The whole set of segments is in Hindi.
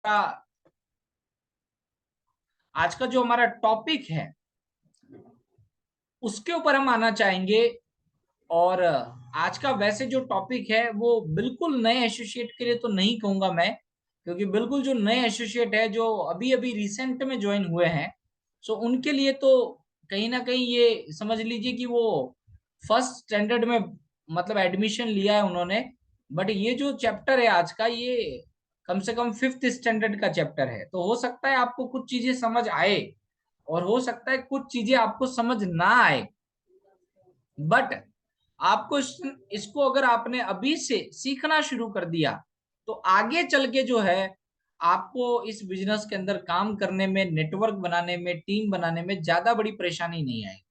आज का जो हमारा टॉपिक है उसके ऊपर हम आना चाहेंगे। और आज का वैसे जो टॉपिक है वो बिल्कुल नए एसोसिएट के लिए तो नहीं कहूंगा मैं, क्योंकि बिल्कुल जो नए एसोसिएट है जो अभी अभी रिसेंट में ज्वाइन हुए हैं, सो उनके लिए तो कहीं ना कहीं ये समझ लीजिए कि वो फर्स्ट स्टैंडर्ड में मतलब एडमिशन लिया है उन्होंने। बट ये जो चैप्टर है आज का, ये कम से कम फिफ्थ स्टैंडर्ड का चैप्टर है, तो हो सकता है आपको कुछ चीजें समझ आए और हो सकता है कुछ चीजें आपको समझ ना आए। बट आपको इसको अगर आपने अभी से सीखना शुरू कर दिया तो आगे चल के जो है आपको इस बिजनेस के अंदर काम करने में, नेटवर्क बनाने में, टीम बनाने में ज्यादा बड़ी परेशानी नहीं आएगी।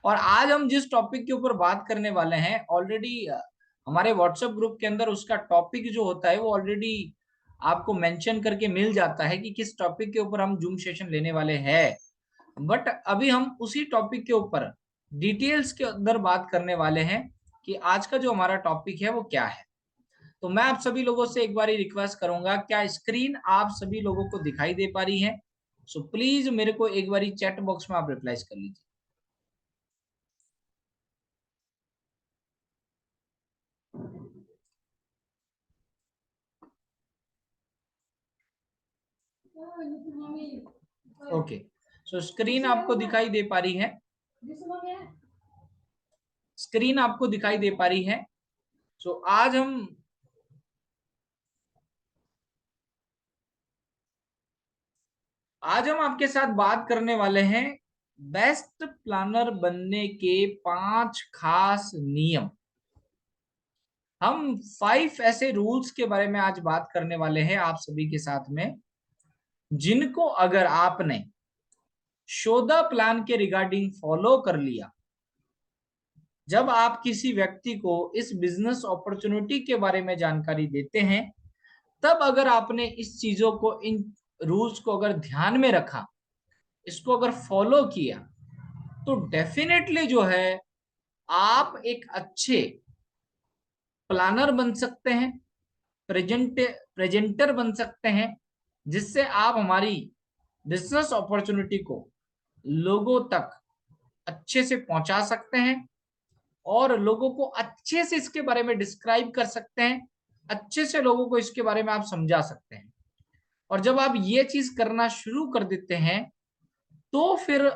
और आज हम जिस टॉपिक के ऊपर बात करने वाले हैं, ऑलरेडी हमारे व्हाट्सएप ग्रुप के अंदर उसका टॉपिक जो होता है वो ऑलरेडी आपको मेंशन करके मिल जाता है कि किस टॉपिक के ऊपर हम जूम सेशन लेने वाले हैं। बट अभी हम उसी टॉपिक के ऊपर डिटेल्स के अंदर बात करने वाले हैं कि आज का जो हमारा टॉपिक है वो क्या है। तो मैं आप सभी लोगों से एक बार रिक्वेस्ट करूंगा, क्या स्क्रीन आप सभी लोगों को दिखाई दे पा रही है? सो प्लीज मेरे को एक बार चैट बॉक्स में आप रिप्लाई कर लीजिए। ओके, सो स्क्रीन आपको दिखाई दे पा रही है? स्क्रीन आपको दिखाई दे पा रही है? सो आज हम आपके साथ बात करने वाले हैं बेस्ट प्लानर बनने के 5 खास नियम। हम 5 ऐसे रूल्स के बारे में आज बात करने वाले हैं आप सभी के साथ में, जिनको अगर आपने शोधा प्लान के रिगार्डिंग फॉलो कर लिया, जब आप किसी व्यक्ति को इस बिजनेस अपॉर्चुनिटी के बारे में जानकारी देते हैं, तब अगर आपने इस चीजों को, इन रूल्स को अगर ध्यान में रखा, इसको अगर फॉलो किया, तो डेफिनेटली जो है आप एक अच्छे प्लानर बन सकते हैं, प्रेजेंटर बन सकते हैं, जिससे आप हमारी बिजनेस अपॉर्चुनिटी को लोगों तक अच्छे से पहुंचा सकते हैं और लोगों को अच्छे से इसके बारे में डिस्क्राइब कर सकते हैं, अच्छे से लोगों को इसके बारे में आप समझा सकते हैं। और जब आप ये चीज करना शुरू कर देते हैं, तो फिर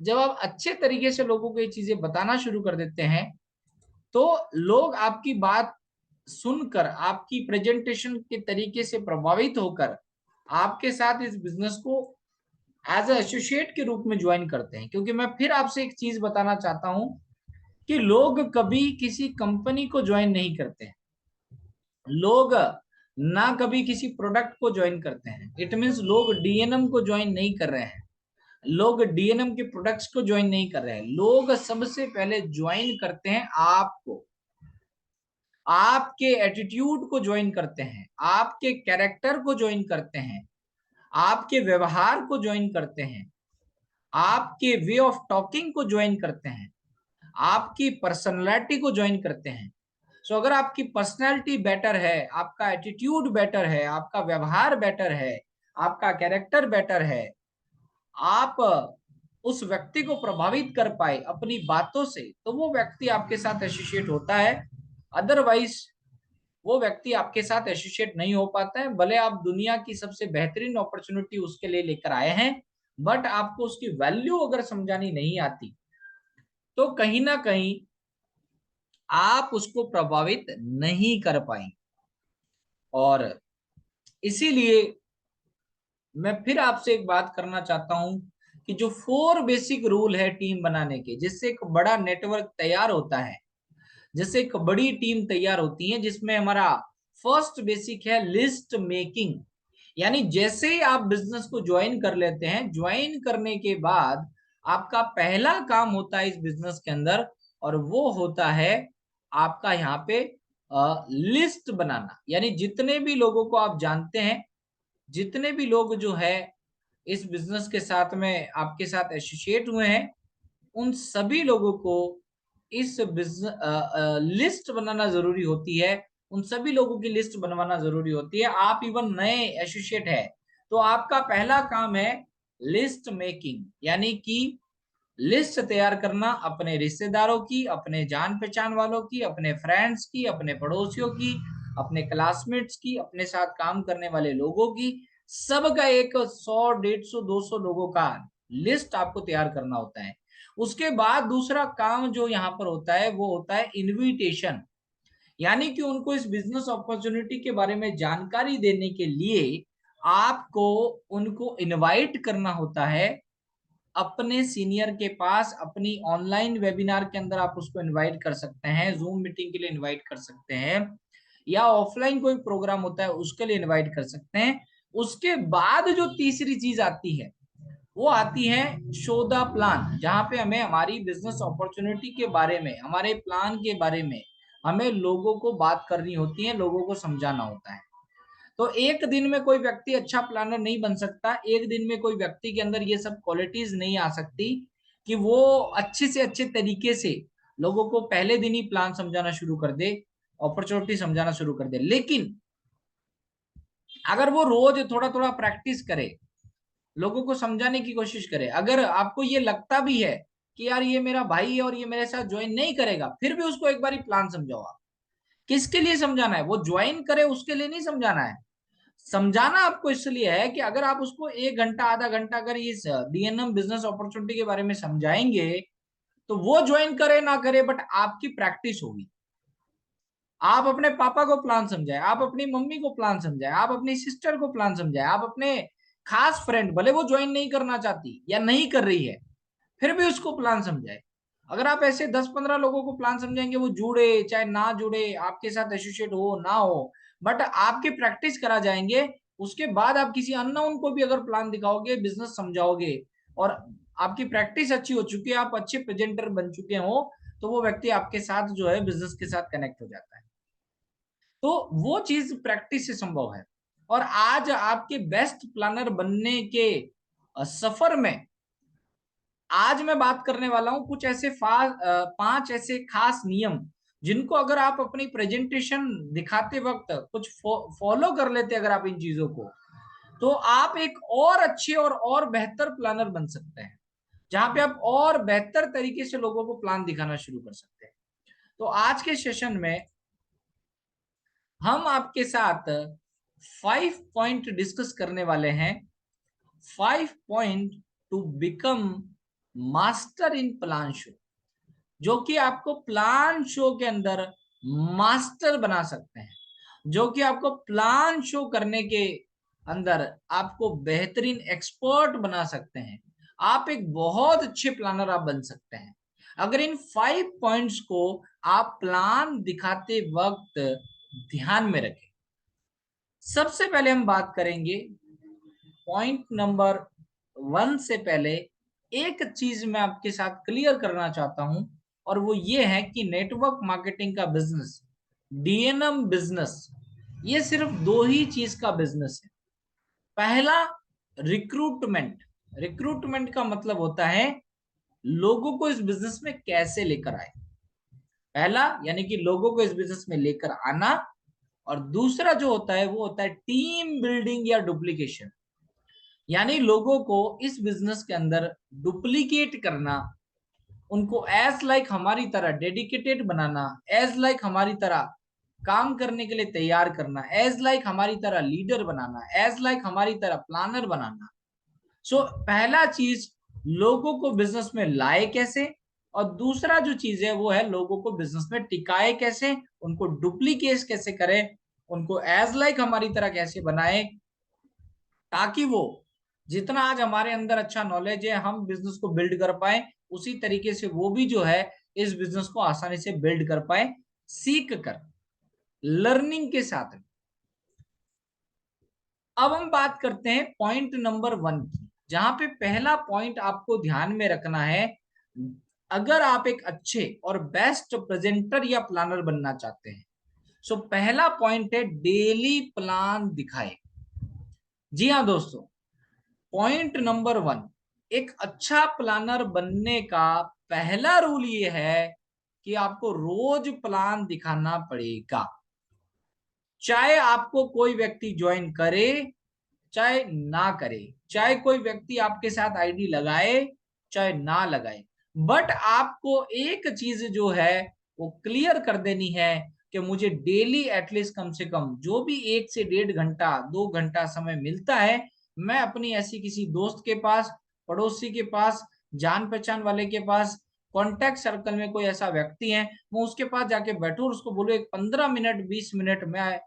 जब आप अच्छे तरीके से लोगों को ये चीजें बताना शुरू कर देते हैं, तो लोग आपकी बात सुनकर, आपकी प्रेजेंटेशन के तरीके से प्रभावित होकर आपके साथ इस बिजनेस को एज एसोसिएट के रूप में ज्वाइन करते हैं। क्योंकि मैं फिर आपसे एक चीज बताना चाहता हूं कि लोग कभी किसी कंपनी को ज्वाइन नहीं करते हैं, लोग ना कभी किसी प्रोडक्ट को ज्वाइन करते हैं। इट मीन्स लोग डीएनएम को ज्वाइन नहीं कर रहे हैं, लोग डीएनएम के प्रोडक्ट्स को ज्वाइन नहीं कर रहे हैं। लोग सबसे पहले ज्वाइन करते हैं आपको, आपके एटीट्यूड को ज्वाइन करते हैं, आपके कैरेक्टर को ज्वाइन करते हैं, आपके व्यवहार को ज्वाइन करते हैं, आपके वे ऑफ टॉकिंग को ज्वाइन करते हैं, आपकी पर्सनैलिटी को ज्वाइन करते हैं। सो अगर आपकी पर्सनैलिटी बेटर है, आपका एटीट्यूड बेटर है, आपका व्यवहार बेटर है, आपका कैरेक्टर बेटर है, आप उस व्यक्ति को प्रभावित कर पाए अपनी बातों से, तो वो व्यक्ति आपके साथ एसोसिएट होता है। अदरवाइज वो व्यक्ति आपके साथ एसोसिएट नहीं हो पाता है। भले आप दुनिया की सबसे बेहतरीन अपॉर्चुनिटी उसके लिए लेकर आए हैं, बट आपको उसकी वैल्यू अगर समझानी नहीं आती, तो कहीं ना कहीं आप उसको प्रभावित नहीं कर पाएंगे। और इसीलिए मैं फिर आपसे एक बात करना चाहता हूं कि जो 4 बेसिक रूल है टीम बनाने के, जिससे एक बड़ा नेटवर्क तैयार होता है, जिससे एक बड़ी टीम तैयार होती है, जिसमें हमारा फर्स्ट बेसिक है लिस्ट मेकिंग। यानी जैसे ही आप बिजनेस को ज्वाइन कर लेते हैं, ज्वाइन करने के बाद आपका पहला काम होता है इस बिजनेस के अंदर, और वो होता है आपका यहाँ पे लिस्ट बनाना। यानी जितने भी लोगों को आप जानते हैं, जितने भी लोग जो है इस बिजनेस के साथ में आपके साथ एसोसिएट हुए हैं, उन सभी लोगों को इस बिजनेस लिस्ट बनाना जरूरी होती है, उन सभी लोगों की लिस्ट बनवाना जरूरी होती है। आप इवन नए एसोसिएट है तो आपका पहला काम है लिस्ट मेकिंग, यानी कि लिस्ट तैयार करना अपने रिश्तेदारों की, अपने जान पहचान वालों की, अपने फ्रेंड्स की, अपने पड़ोसियों की, अपने क्लासमेट्स की, अपने साथ काम करने वाले लोगों की, सबका एक 100 150 200 लोगों का लिस्ट आपको तैयार करना होता है। उसके बाद दूसरा काम जो यहाँ पर होता है वो होता है इनविटेशन, यानी कि उनको इस बिजनेस अपॉर्चुनिटी के बारे में जानकारी देने के लिए आपको उनको इनवाइट करना होता है अपने सीनियर के पास। अपनी ऑनलाइन वेबिनार के अंदर आप उसको इनवाइट कर सकते हैं, जूम मीटिंग के लिए इनवाइट कर सकते हैं, या ऑफलाइन कोई प्रोग्राम होता है उसके लिए इनवाइट कर सकते हैं। उसके बाद जो तीसरी चीज आती है वो आती है शो द प्लान, जहां पे हमें हमारी बिजनेस अपॉर्चुनिटी के बारे में, हमारे प्लान के बारे में हमें लोगों को बात करनी होती है, लोगों को समझाना होता है। तो एक दिन में कोई व्यक्ति अच्छा प्लानर नहीं बन सकता, एक दिन में कोई व्यक्ति के अंदर ये सब क्वालिटीज नहीं आ सकती कि वो अच्छे से अच्छे तरीके से लोगों को पहले दिन ही प्लान समझाना शुरू कर दे, अपॉर्चुनिटी समझाना शुरू कर दे। लेकिन अगर वो रोज थोड़ा थोड़ा प्रैक्टिस करे, लोगों को समझाने की कोशिश करे, अगर आपको ये लगता भी है कि यार ये मेरा भाई है और ये मेरे साथ ज्वाइन नहीं करेगा, फिर भी उसको एक बार प्लान समझाओ आप। किसके लिए समझाना है? वो ज्वाइन करे उसके लिए नहीं समझाना है। समझाना आपको इसलिए है कि अगर आप उसको 1 घंटा आधा घंटा अगर इस डीएनएम बिजनेस अपॉर्चुनिटी के बारे में समझाएंगे तो वो ज्वाइन करे ना करे, बट आपकी प्रैक्टिस होगी। आप अपने पापा को प्लान समझाए, आप अपनी मम्मी को प्लान समझाए, आप अपनी सिस्टर को प्लान समझाए, आप अपने खास फ्रेंड, भले वो ज्वाइन नहीं करना चाहती या नहीं कर रही है, फिर भी उसको प्लान समझाए। अगर आप ऐसे 10-15 लोगों को प्लान समझाएंगे, वो जुड़े चाहे ना जुड़े, आपके साथ एसोसिएट हो ना हो, बट आपकी प्रैक्टिस करा जाएंगे। उसके बाद आप किसी अननोन को भी अगर प्लान दिखाओगे, बिजनेस समझाओगे, और आपकी प्रैक्टिस अच्छी हो चुकी है, आप अच्छे प्रेजेंटर बन चुके हो, तो वो व्यक्ति आपके साथ जो है बिजनेस के साथ कनेक्ट हो जाता है। तो वो चीज प्रैक्टिस से संभव है। और आज आपके बेस्ट प्लानर बनने के सफर में आज मैं बात करने वाला हूं कुछ ऐसे 5 ऐसे खास नियम, जिनको अगर आप अपनी प्रेजेंटेशन दिखाते वक्त कुछ फॉलो कर लेते, अगर आप इन चीजों को, तो आप एक और अच्छे और बेहतर प्लानर बन सकते हैं, जहां पे आप और बेहतर तरीके से लोगों को प्लान दिखाना शुरू कर सकते हैं। तो आज के सेशन में हम आपके साथ 5 पॉइंट डिस्कस करने वाले हैं। 5 point two become master in plan show, जो कि आपको प्लान शो के अंदर मास्टर बना सकते हैं, जो कि आपको प्लान शो करने के अंदर आपको बेहतरीन एक्सपर्ट बना सकते हैं। आप एक बहुत अच्छे प्लानर आप बन सकते हैं अगर इन 5 पॉइंट्स को आप प्लान दिखाते वक्त ध्यान में रखें। सबसे पहले हम बात करेंगे पॉइंट नंबर 1 से पहले एक चीज मैं आपके साथ क्लियर करना चाहता हूं, और वो ये है कि नेटवर्क मार्केटिंग का बिजनेस, डीएनएम बिजनेस, ये सिर्फ 2 ही चीज का बिजनेस है। पहला, रिक्रूटमेंट। रिक्रूटमेंट का मतलब होता है लोगों को इस बिजनेस में कैसे लेकर आए। पहला यानी कि लोगों को इस बिजनेस में लेकर आना, और दूसरा जो होता है वो होता है टीम बिल्डिंग या डुप्लीकेशन, यानी लोगों को इस बिजनेस के अंदर डुप्लीकेट करना, उनको एज लाइक हमारी तरह डेडिकेटेड बनाना, एज लाइक हमारी तरह काम करने के लिए तैयार करना, एज लाइक हमारी तरह लीडर बनाना, एज लाइक हमारी तरह प्लानर बनाना। सो पहला चीज, लोगों को बिजनेस में लाए कैसे, और दूसरा जो चीज है वो है लोगों को बिजनेस में टिकाए कैसे, उनको डुप्लीकेट कैसे करें, उनको एज लाइक हमारी तरह कैसे बनाए, ताकि वो जितना आज हमारे अंदर अच्छा नॉलेज है हम बिजनेस को बिल्ड कर पाए, उसी तरीके से वो भी जो है इस बिजनेस को आसानी से बिल्ड कर पाए, सीख कर, लर्निंग के साथ। अब हम बात करते हैं पॉइंट नंबर 1 की, जहां पे पहला पॉइंट आपको ध्यान में रखना है। अगर आप एक अच्छे और बेस्ट प्रेजेंटर या प्लानर बनना चाहते हैं, सो पहला पॉइंट है डेली प्लान दिखाए। जी हाँ दोस्तों, पॉइंट नंबर 1, एक अच्छा प्लानर बनने का पहला रूल ये है कि आपको रोज प्लान दिखाना पड़ेगा। चाहे आपको कोई व्यक्ति ज्वाइन करे चाहे ना करे, चाहे कोई व्यक्ति आपके साथ आईडी लगाए चाहे ना लगाए, बट आपको एक चीज जो है वो क्लियर कर देनी है कि मुझे डेली एटलीस्ट कम से कम जो भी 1 से 1.5 घंटा 2 घंटा समय मिलता है, मैं अपनी ऐसी किसी दोस्त के पास, पड़ोसी के पास, जान पहचान वाले के पास, कॉन्टेक्ट सर्कल में कोई ऐसा व्यक्ति है, मैं उसके पास जाके बैठूं और उसको बोलूं एक 15 मिनट 20 मिनट में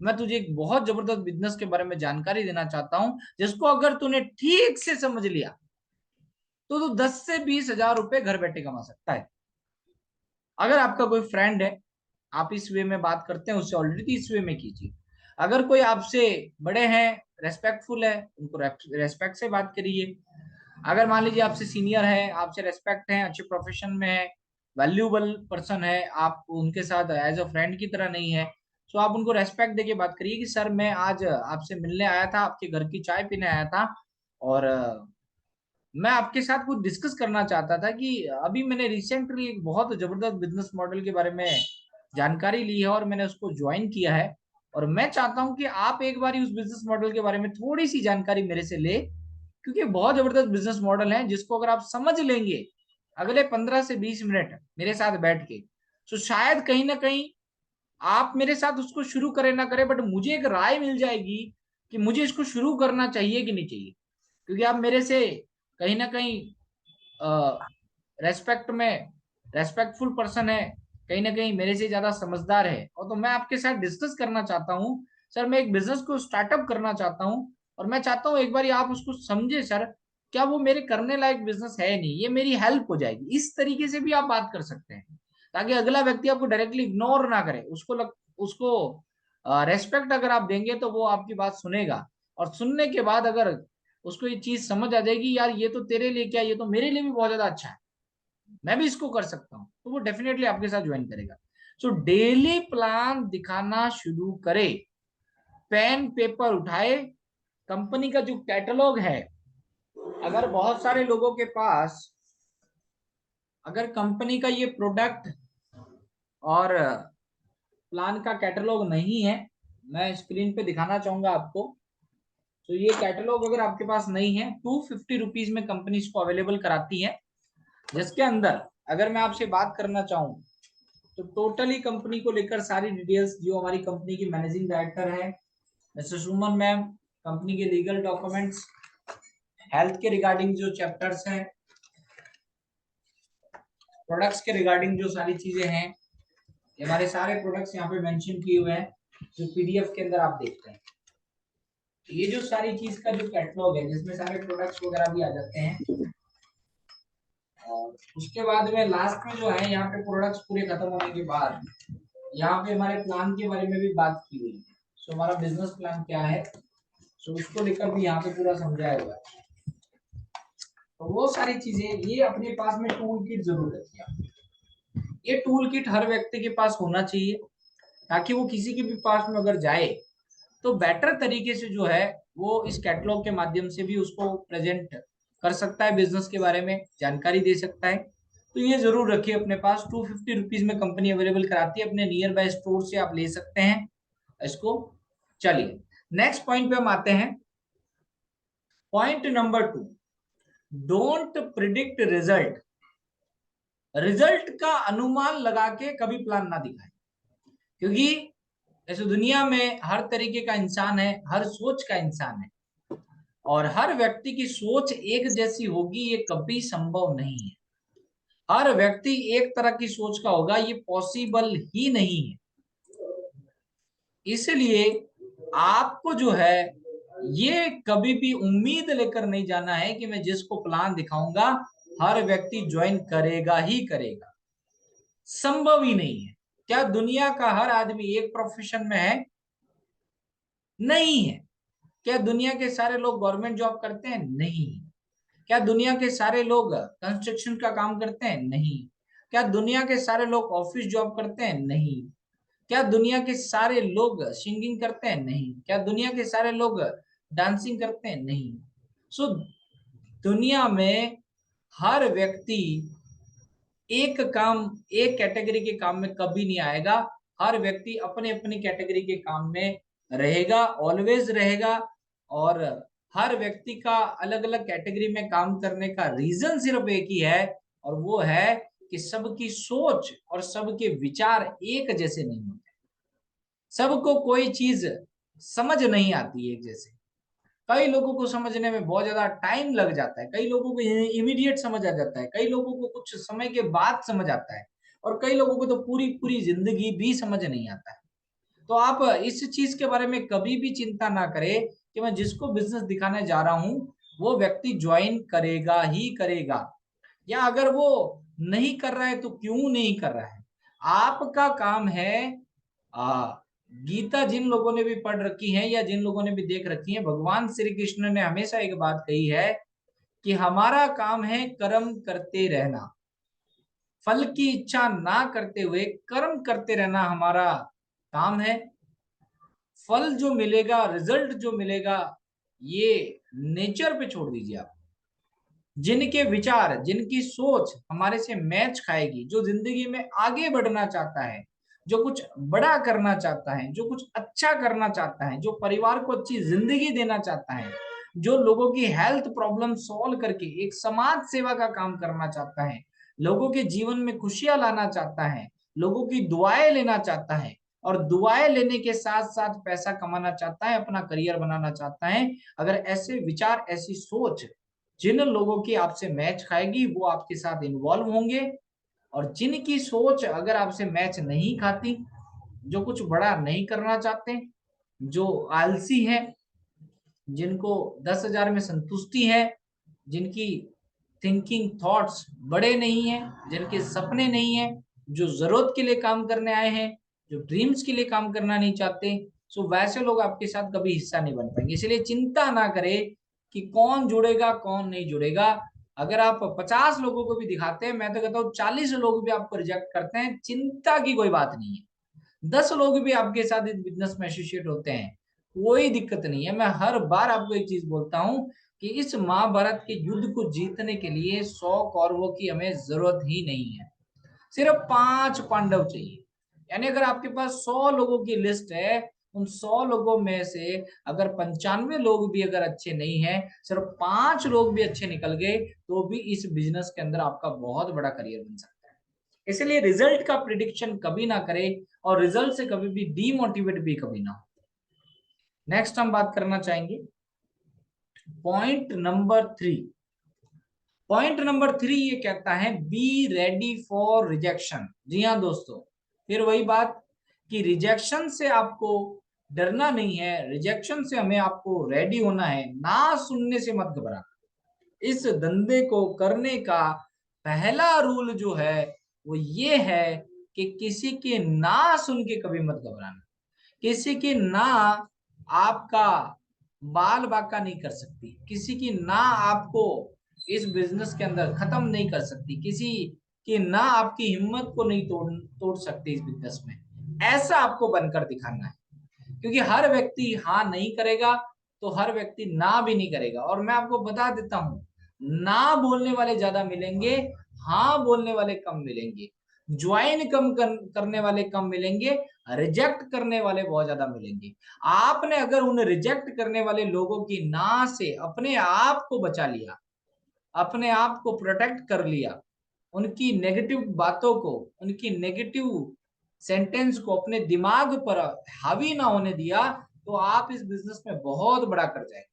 मैं तुझे एक बहुत जबरदस्त बिजनेस के बारे में जानकारी देना चाहता हूं, जिसको अगर तूने ठीक से समझ लिया तो तू 10 से 20 हजार रुपए घर बैठे कमा सकता है। अगर आपका कोई फ्रेंड है, आप इस वे में बात करते हैं, उससे ऑलरेडी इस वे में कीजिए। अगर कोई आपसे बड़े हैं, रेस्पेक्टफुल है, उनको रेस्पेक्ट से बात करिए। अगर मान लीजिए आपसे सीनियर है, आपसे रेस्पेक्ट है, अच्छे प्रोफेशन में है, वैल्यूबल पर्सन है, आप उनके साथ एज अ फ्रेंड की तरह नहीं है, तो आप उनको रेस्पेक्ट देके बात करिए कि सर मैं आज आपसे मिलने आया था, आपके घर की चाय पीने आया था, और मैं आपके साथ कुछ डिस्कस करना चाहता था कि अभी मैंने रिसेंटली एक बहुत जबरदस्त बिजनेस मॉडल के बारे में जानकारी ली है और मैंने उसको ज्वाइन किया है, और मैं चाहता हूं कि आप एक बार उस बिजनेस मॉडल के बारे में थोड़ी सी जानकारी मेरे से ले, क्योंकि बहुत जबरदस्त बिजनेस मॉडल है जिसको अगर आप समझ लेंगे अगले 15 से 20 मिनट मेरे साथ बैठ के, तो शायद कहीं ना कहीं आप मेरे साथ उसको शुरू करें ना करें, बट मुझे एक राय मिल जाएगी कि मुझे इसको शुरू करना चाहिए कि नहीं चाहिए, क्योंकि आप मेरे से कहीं ना कहीं रेस्पेक्ट में रेस्पेक्टफुल पर्सन है, कहीं ना कहीं मेरे से ज्यादा समझदार है, और तो मैं आपके साथ डिस्कस करना चाहता हूँ सर, मैं एक बिजनेस को स्टार्टअप करना चाहता हूँ, और मैं चाहता हूँ एक बार आप उसको समझे सर, क्या वो मेरे करने लायक बिजनेस है नहीं, ये मेरी हेल्प हो जाएगी। इस तरीके से भी आप बात कर सकते हैं ताकि अगला व्यक्ति आपको डायरेक्टली इग्नोर ना करे, उसको रेस्पेक्ट अगर आप देंगे तो वो आपकी बात सुनेगा, और सुनने के बाद अगर उसको ये चीज समझ आ जाएगी यार ये तो तेरे लिए क्या, ये तो मेरे लिए भी बहुत ज्यादा अच्छा है, मैं भी इसको कर सकता हूँ, तो वो डेफिनेटली आपके साथ ज्वाइन करेगा। सो डेली प्लान दिखाना शुरू करे, पेन पेपर उठाए, कंपनी का जो कैटलॉग है, अगर बहुत सारे लोगों के पास अगर कंपनी का ये प्रोडक्ट और प्लान का कैटलॉग नहीं है, मैं स्क्रीन पे दिखाना चाहूंगा आपको। तो ये कैटलॉग अगर आपके पास नहीं है, 250 रुपीज में कंपनी इसको अवेलेबल कराती है, जिसके अंदर अगर मैं आपसे बात करना चाहूँ तो टोटली कंपनी को लेकर सारी डिटेल्स, जो हमारी कंपनी की मैनेजिंग डायरेक्टर है मिस्टर सुमन मैम, कंपनी के लीगल डॉक्यूमेंट्स, हेल्थ के रिगार्डिंग जो चैप्टर्स हैं, प्रोडक्ट्स के रिगार्डिंग जो सारी चीजें हैं, हमारे सारे प्रोडक्ट्स यहाँ पे मेंशन किए हुए हैं, जो पीडीएफ के अंदर आप देखते हैं। ये जो सारी चीज का जो कैटलॉग है जिसमें सारे प्रोडक्ट्स वगैरह भी आ जाते हैं, और उसके बाद में लास्ट में जो है यहाँ पे प्रोडक्ट्स पूरे खत्म होने के बाद यहाँ पे हमारे प्लान के बारे में भी बात की हुई है। सो हमारा बिजनेस प्लान क्या है, सो उसको लेकर भी यहाँ पे पूरा समझाया हुआ है। तो वो सारी चीजें ये अपने पास में टूल किट जरूर रखिए। ये टूल किट हर व्यक्ति के पास होना चाहिए, ताकि वो किसी के भी पास में अगर जाए तो बेटर तरीके से जो है वो इस कैटलॉग के माध्यम से भी उसको प्रेजेंट कर सकता है, बिजनेस के बारे में जानकारी दे सकता है। तो ये जरूर रखिए अपने पास, 250 रुपीज में कंपनी अवेलेबल कराती है, अपने नियर बाय स्टोर से आप ले सकते हैं इसको। चलिए नेक्स्ट पॉइंट पे हम आते हैं, point number 2, don't predict result. Result का अनुमान लगा के कभी प्लान ना दिखाएं, क्योंकि ऐसे दुनिया में हर तरीके का इंसान है, हर सोच का इंसान है, और हर व्यक्ति की सोच एक जैसी होगी ये कभी संभव नहीं है। हर व्यक्ति एक तरह की सोच का होगा, ये पॉसिबल ही नहीं है। इसलिए आपको जो है ये कभी भी उम्मीद लेकर नहीं जाना है कि मैं जिसको प्लान दिखाऊंगा हर व्यक्ति ज्वाइन करेगा ही करेगा, संभव ही नहीं है। क्या दुनिया का हर आदमी एक प्रोफेशन में है? नहीं है। क्या दुनिया के सारे लोग गवर्नमेंट जॉब करते हैं? नहीं। क्या दुनिया के सारे लोग कंस्ट्रक्शन का काम करते हैं? नहीं। क्या दुनिया के सारे लोग ऑफिस जॉब करते हैं? नहीं। क्या दुनिया के सारे लोग सिंगिंग करते हैं? नहीं। क्या दुनिया के सारे लोग डांसिंग करते हैं? नहीं। सो दुनिया में हर व्यक्ति एक कैटेगरी के काम में कभी नहीं आएगा। हर व्यक्ति अपने अपनी कैटेगरी के काम में रहेगा, ऑलवेज रहेगा। और हर व्यक्ति का अलग अलग कैटेगरी में काम करने का रीजन सिर्फ एक ही है, और वो है कि सबकी सोच और सबके विचार एक जैसे नहीं होते। सबको कोई चीज समझ नहीं आती एक जैसे। कई लोगों को समझने में बहुत ज्यादा टाइम लग जाता है, कई लोगों को इमीडिएट समझ आ जाता है, कई लोगों को कुछ समय के बाद समझ आता है, और कई लोगों को तो पूरी पूरी जिंदगी भी समझ नहीं आता है। तो आप इस चीज के बारे में कभी भी चिंता ना करें कि मैं जिसको बिजनेस दिखाने जा रहा हूं वो व्यक्ति ज्वाइन करेगा ही करेगा, या अगर वो नहीं कर रहा है तो क्यों नहीं कर रहा है। आपका काम है, आ, गीता जिन लोगों ने भी पढ़ रखी है या जिन लोगों ने भी देख रखी है, भगवान श्री कृष्ण ने हमेशा एक बात कही है कि हमारा काम है कर्म करते रहना। फल की इच्छा ना करते हुए कर्म करते रहना हमारा काम है। फल जो मिलेगा, रिजल्ट जो मिलेगा, ये नेचर पे छोड़ दीजिए आप। जिनके विचार, जिनकी सोच हमारे से मैच खाएगी, जो जिंदगी में आगे बढ़ना चाहता है, जो कुछ बड़ा करना चाहता है, जो कुछ अच्छा करना चाहता है, जो परिवार को अच्छी जिंदगी देना चाहता है, जो लोगों की हेल्थ प्रॉब्लम सॉल्व करके एक समाज सेवा का काम करना चाहता है, लोगों के जीवन में खुशियां लाना चाहता है, लोगों की दुआएं लेना चाहता है, और दुआएं लेने के साथ साथ पैसा कमाना चाहता है, अपना करियर बनाना चाहता है, अगर ऐसे विचार, ऐसी सोच जिन लोगों की आपसे मैच खाएगी वो आपके साथ इन्वॉल्व होंगे। और जिनकी सोच अगर आपसे मैच नहीं खाती, जो कुछ बड़ा नहीं करना चाहते, जो आलसी है, जिनको 10,000 में संतुष्टि है, जिनकी थिंकिंग थॉट्स बड़े नहीं है, जिनके सपने नहीं है, जो जरूरत के लिए काम करने आए हैं, जो ड्रीम्स के लिए काम करना नहीं चाहते, सो वैसे लोग आपके साथ कभी हिस्सा नहीं बन पाएंगे। इसलिए चिंता ना करें कि कौन जुड़ेगा कौन नहीं जुड़ेगा। अगर आप 50 लोगों को भी दिखाते हैं, मैं तो कहता हूँ 40 लोग भी आपको रिजेक्ट करते हैं, चिंता की कोई बात नहीं है। 10 लोग भी आपके साथ इस बिजनेस में एसोसिएट होते हैं, कोई दिक्कत नहीं है। मैं हर बार आपको एक चीज बोलता हूँ कि इस महाभारत के युद्ध को जीतने के लिए 100 कौरवों की हमें जरूरत ही नहीं है, सिर्फ 5 पांडव चाहिए। यानी अगर आपके पास 100 लोगों की लिस्ट है, उन 100 लोगों में से अगर 95 लोग भी अगर अच्छे नहीं है, सिर्फ 5 लोग भी अच्छे निकल गए, तो भी इस बिजनेस के अंदर आपका बहुत बड़ा करियर बन सकता है। इसलिए रिजल्ट का प्रिडिक्शन कभी ना करें, और रिजल्ट से कभी भी डीमोटिवेट भी कभी ना हो। नेक्स्ट हम बात करना चाहेंगे पॉइंट नंबर 3। पॉइंट नंबर 3 ये कहता है बी रेडी फॉर रिजेक्शन। जी हाँ दोस्तों, फिर वही बात कि रिजेक्शन से आपको डरना नहीं है, रिजेक्शन से हमें आपको रेडी होना है, ना सुनने से मत घबराना। इस धंधे को करने का पहला रूल जो है वो ये है कि किसी के ना सुन के कभी मत घबराना। किसी की ना आपका बाल बाका नहीं कर सकती, किसी की ना आपको इस बिजनेस के अंदर खत्म नहीं कर सकती, किसी की ना आपकी हिम्मत को नहीं तोड़ सकती इस बिजनेस में। ऐसा आपको बनकर दिखाना है, क्योंकि हर व्यक्ति हाँ नहीं करेगा तो हर व्यक्ति ना भी नहीं करेगा। और मैं आपको बता देता हूं, ना बोलने वाले ज्यादा मिलेंगे, हाँ बोलने वाले कम मिलेंगे। ज्वाइन करने वाले कम मिलेंगे, रिजेक्ट करने वाले बहुत ज्यादा मिलेंगे। आपने अगर उन रिजेक्ट करने वाले लोगों की ना से अपने आप को बचा लिया, अपने आप को प्रोटेक्ट कर लिया, उनकी नेगेटिव बातों को, उनकी नेगेटिव सेंटेंस को अपने दिमाग पर हावी ना होने दिया, तो आप इस बिजनेस में बहुत बड़ा कर जाएंगे।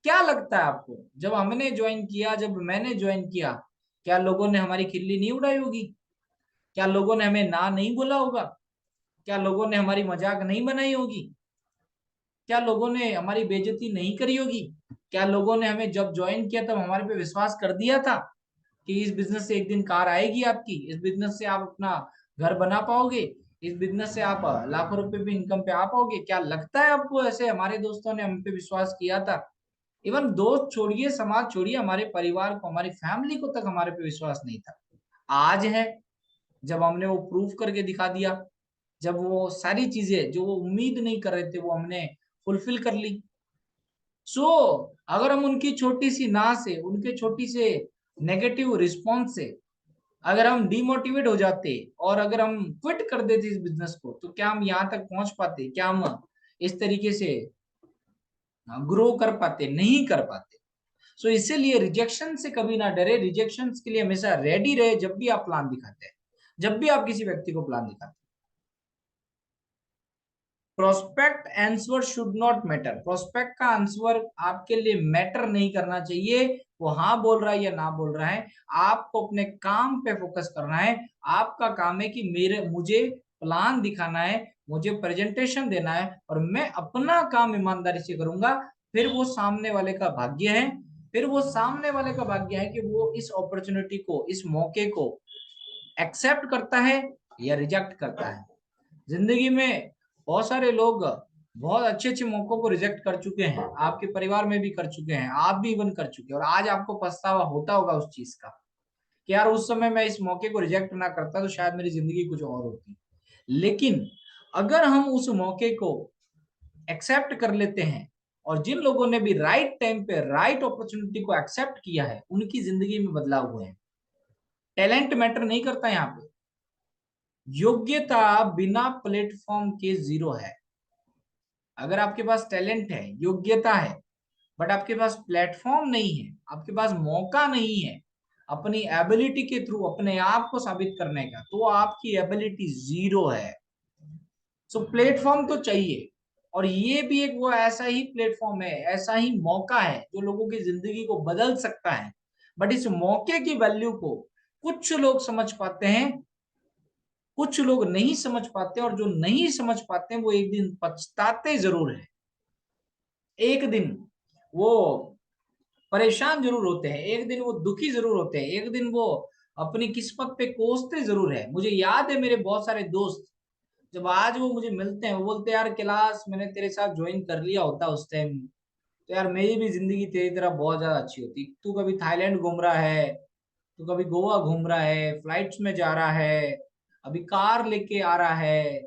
क्या लगता है आपको, जब हमने ज्वाइन किया, जब मैंने ज्वाइन किया, क्या लोगों ने हमारी खिल्ली नहीं उड़ाई होगी? क्या लोगों ने हमें ना नहीं बोला होगा? क्या लोगों ने हमारी मजाक नहीं बनाई होगी? क्या लोगों ने हमारी बेइज्जती नहीं करी होगी? क्या लोगों ने हमें जब ज्वाइन किया तब हमारे पे विश्वास कर दिया था कि इस बिजनेस से एक दिन कार आएगी आपकी, इस बिजनेस से आप अपना घर बना पाओगे, इस बिजनेस से आप लाखों रुपए भी इनकम पे आ पाओगे? क्या लगता है आपको ऐसे हमारे दोस्तों ने हम पे विश्वास किया था? इवन दोस्त छोड़िए, समाज छोड़िए, हमारे परिवार को, हमारी फैमिली को तक हमारे पे विश्वास नहीं था। आज है, जब हमने वो प्रूफ करके दिखा दिया, जब वो सारी चीजें जो वो उम्मीद नहीं कर रहे थे वो हमने फुलफिल कर ली। सो अगर हम उनकी छोटी सी ना से, उनके छोटी से नेगेटिव रिस्पॉन्स से अगर हम डिमोटिवेट हो जाते और अगर हम क्विट कर देते इस बिजनेस को, तो क्या हम यहाँ तक पहुंच पाते? क्या हम इस तरीके से ग्रो कर पाते? नहीं कर पाते। सो इसीलिए रिजेक्शन से कभी ना डरे, रिजेक्शन के लिए हमेशा रेडी रहे जब भी आप प्लान दिखाते हैं, जब भी आप किसी व्यक्ति को प्लान दिखाते हैं। Prospect answer should not matter, prospect का आंसर आपके लिए मैटर नहीं करना चाहिए, वो हाँ बोल रहा है या ना बोल रहा है। आपको अपने काम पे फोकस करना है। आपका काम है कि मुझे प्लान दिखाना है, मुझे प्रेजेंटेशन देना है और मैं अपना काम ईमानदारी से करूंगा। फिर वो सामने वाले का भाग्य है, फिर वो सामने वाले का भाग्य है कि वो इस अपॉर्चुनिटी को, इस मौके को एक्सेप्ट करता है या रिजेक्ट करता है। जिंदगी में बहुत सारे लोग बहुत अच्छे अच्छे मौकों को रिजेक्ट कर चुके हैं, आपके परिवार में भी कर चुके हैं, आप भी इवन कर चुके हैं, और आज आपको पछतावा होता होगा उस चीज का कि यार उस समय मैं इस मौके को रिजेक्ट ना करता तो शायद मेरी जिंदगी कुछ और होती। लेकिन अगर हम उस मौके को एक्सेप्ट कर लेते हैं, और जिन लोगों ने भी राइट टाइम पे राइट अपॉर्चुनिटी को एक्सेप्ट किया है, उनकी जिंदगी में बदलाव हुए हैं। टैलेंट मैटर नहीं करता यहाँ पे, योग्यता बिना प्लेटफॉर्म के जीरो है। अगर आपके पास टैलेंट है, योग्यता है, बट आपके पास प्लेटफॉर्म नहीं है, आपके पास मौका नहीं है अपनी एबिलिटी के थ्रू अपने आप को साबित करने का, तो आपकी एबिलिटी जीरो है। सो प्लेटफॉर्म तो चाहिए, और ये भी एक वो ऐसा ही प्लेटफॉर्म है, ऐसा ही मौका है जो लोगों की जिंदगी को बदल सकता है। बट इस मौके की वैल्यू को कुछ लोग समझ पाते हैं, कुछ लोग नहीं समझ पाते, और जो नहीं समझ पाते हैं वो एक दिन पछताते जरूर है। एक दिन वो परेशान जरूर होते हैं, एक दिन वो दुखी जरूर होते हैं, एक दिन वो अपनी किस्मत पे कोसते जरूर है। मुझे याद है मेरे बहुत सारे दोस्त, जब आज वो मुझे मिलते हैं, वो बोलते हैं यार क्लास मैंने तेरे साथ ज्वाइन कर लिया होता उस टाइम, तो यार मेरी भी जिंदगी तेरी तरह बहुत ज्यादा अच्छी होती। तू कभी थाईलैंड घूम रहा है, तू कभी गोवा घूम रहा है, फ्लाइट्स में जा रहा है, अभी कार लेके आ रहा है,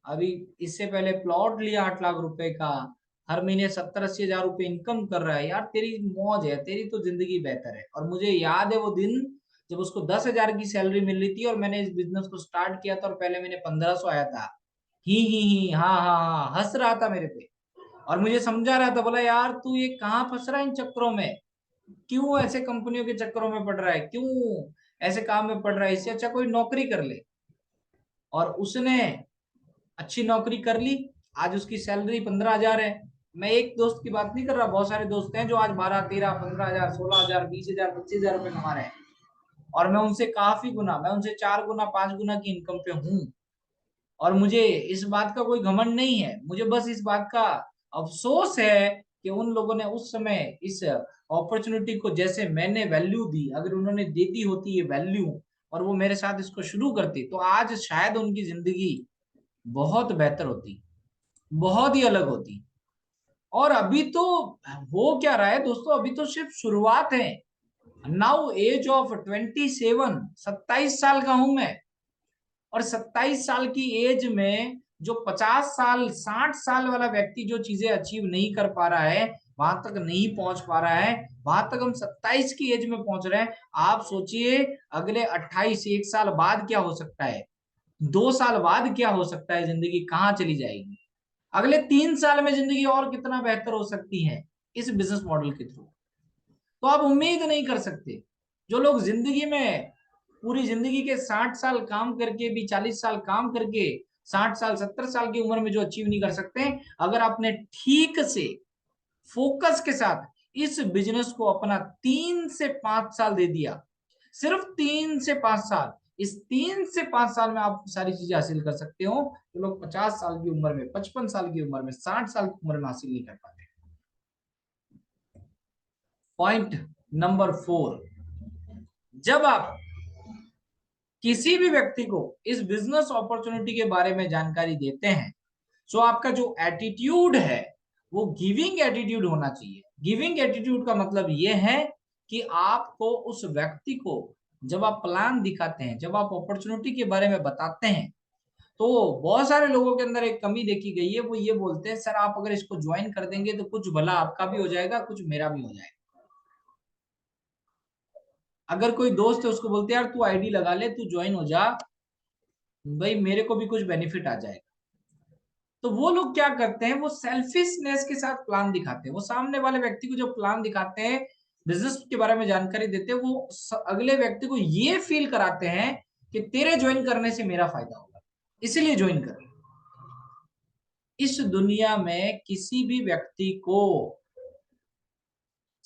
अभी इससे पहले प्लॉट लिया 8 लाख रुपए का, हर महीने 70-80 हजार रुपए इनकम कर रहा है। यार तेरी मौज है, तेरी तो जिंदगी बेहतर है। और मुझे याद है वो दिन जब उसको 10 हजार की सैलरी मिल रही थी और मैंने इस बिजनेस को स्टार्ट किया था, और पहले मैंने 1500 आया था। ही हाँ हाँ हाँ हंस रहा था मेरे पे, और मुझे समझा रहा था, बोला यार तू ये कहाँ फंस रहा है इन चक्करों में, क्यों ऐसे कंपनियों के चक्करों में पड़ रहा है, क्यों ऐसे काम में पड़ रहा है, इससे अच्छा कोई नौकरी कर ले। और उसने अच्छी नौकरी कर ली, आज उसकी सैलरी 15 हजार है। मैं एक दोस्त की बात नहीं कर रहा, बहुत सारे दोस्त हैं जो आज 12, 13, 15 हजार, 16 हजार, 20 हजार, 25 हजार रुपए कमा रहे हैं, और मैं उनसे काफी गुना, मैं उनसे 4 गुना 5 गुना की इनकम पे हूँ। और मुझे इस बात का कोई घमंड नहीं है, मुझे बस इस बात का अफसोस है कि उन लोगों ने उस समय इस अपॉर्चुनिटी को जैसे मैंने वैल्यू दी, अगर उन्होंने दे दी होती ये वैल्यू और वो मेरे साथ इसको शुरू करती, तो आज शायद उनकी जिंदगी बहुत बेहतर होती, बहुत ही अलग होती। और अभी तो हो क्या रहा है दोस्तों, अभी तो सिर्फ शुरुआत है। नाउ एज ऑफ 27, 27 साल का हूं मैं, और 27 साल की एज में जो 50 साल 60 साल वाला व्यक्ति जो चीजें अचीव नहीं कर पा रहा है, वहां तक नहीं पहुंच पा रहा है, वहां तक हम 27 की एज में पहुंच रहे हैं। आप सोचिए अगले 28 एक साल बाद क्या हो सकता है, 2 साल बाद क्या हो सकता है, जिंदगी कहाँ चली जाएगी, अगले 3 साल में जिंदगी और कितना बेहतर हो सकती है इस बिजनेस मॉडल के थ्रू। तो आप उम्मीद नहीं कर सकते। जो लोग जिंदगी में पूरी जिंदगी के 60 साल काम करके भी, 40 साल काम करके 60 साल 70 साल की उम्र में जो अचीव नहीं कर सकते, अगर आपने ठीक से फोकस के साथ इस बिजनेस को अपना 3 से 5 साल दे दिया, सिर्फ 3 से 5 साल, इस 3 से 5 साल में आप सारी चीजें हासिल कर सकते हो जो लोग 50 साल की उम्र में, 55 साल की उम्र में, 60 साल की उम्र में हासिल नहीं कर पाते। पॉइंट नंबर 4, जब आप किसी भी व्यक्ति को इस बिजनेस अपॉर्चुनिटी के बारे में जानकारी देते हैं, सो आपका जो एटीट्यूड है वो गिविंग एटीट्यूड होना चाहिए। गिविंग एटीट्यूड का मतलब ये है कि आपको उस व्यक्ति को जब आप प्लान दिखाते हैं, जब आप अपॉर्चुनिटी के बारे में बताते हैं, तो बहुत सारे लोगों के अंदर एक कमी देखी गई है, वो ये बोलते हैं सर आप अगर इसको ज्वाइन कर देंगे तो कुछ भला आपका भी हो जाएगा, कुछ मेरा भी हो जाएगा। अगर कोई दोस्त है उसको बोलते हैं यार तू आईडी लगा ले, तू ज्वाइन हो जा, भाई मेरे को भी कुछ बेनिफिट आ जाएगा। तो वो लोग क्या करते हैं, वो सेल्फिशनेस के साथ प्लान दिखाते हैं। वो सामने वाले व्यक्ति को जो प्लान दिखाते हैं, बिजनेस के बारे में जानकारी देते हैं, वो अगले व्यक्ति को ये फील कराते हैं कि तेरे ज्वाइन करने से मेरा फायदा होगा, इसीलिए ज्वाइन कर। इस दुनिया में किसी भी व्यक्ति को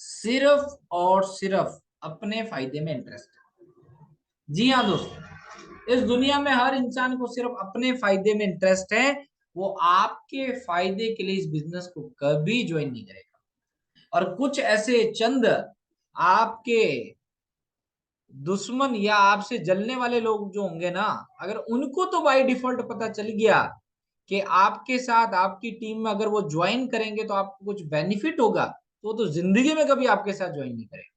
सिर्फ और सिर्फ अपने फायदे में इंटरेस्ट है। जी हाँ दोस्तों, इस दुनिया में हर इंसान को सिर्फ अपने फायदे में इंटरेस्ट है। वो आपके फायदे के लिए इस बिजनेस को कभी ज्वाइन नहीं करेगा। और कुछ ऐसे चंद आपके दुश्मन या आपसे जलने वाले लोग जो होंगे ना, अगर उनको तो बाय डिफॉल्ट पता चल गया कि आपके साथ आपकी टीम में अगर वो ज्वाइन करेंगे तो आपको कुछ बेनिफिट होगा, तो वो तो जिंदगी में कभी आपके साथ ज्वाइन नहीं करेगा।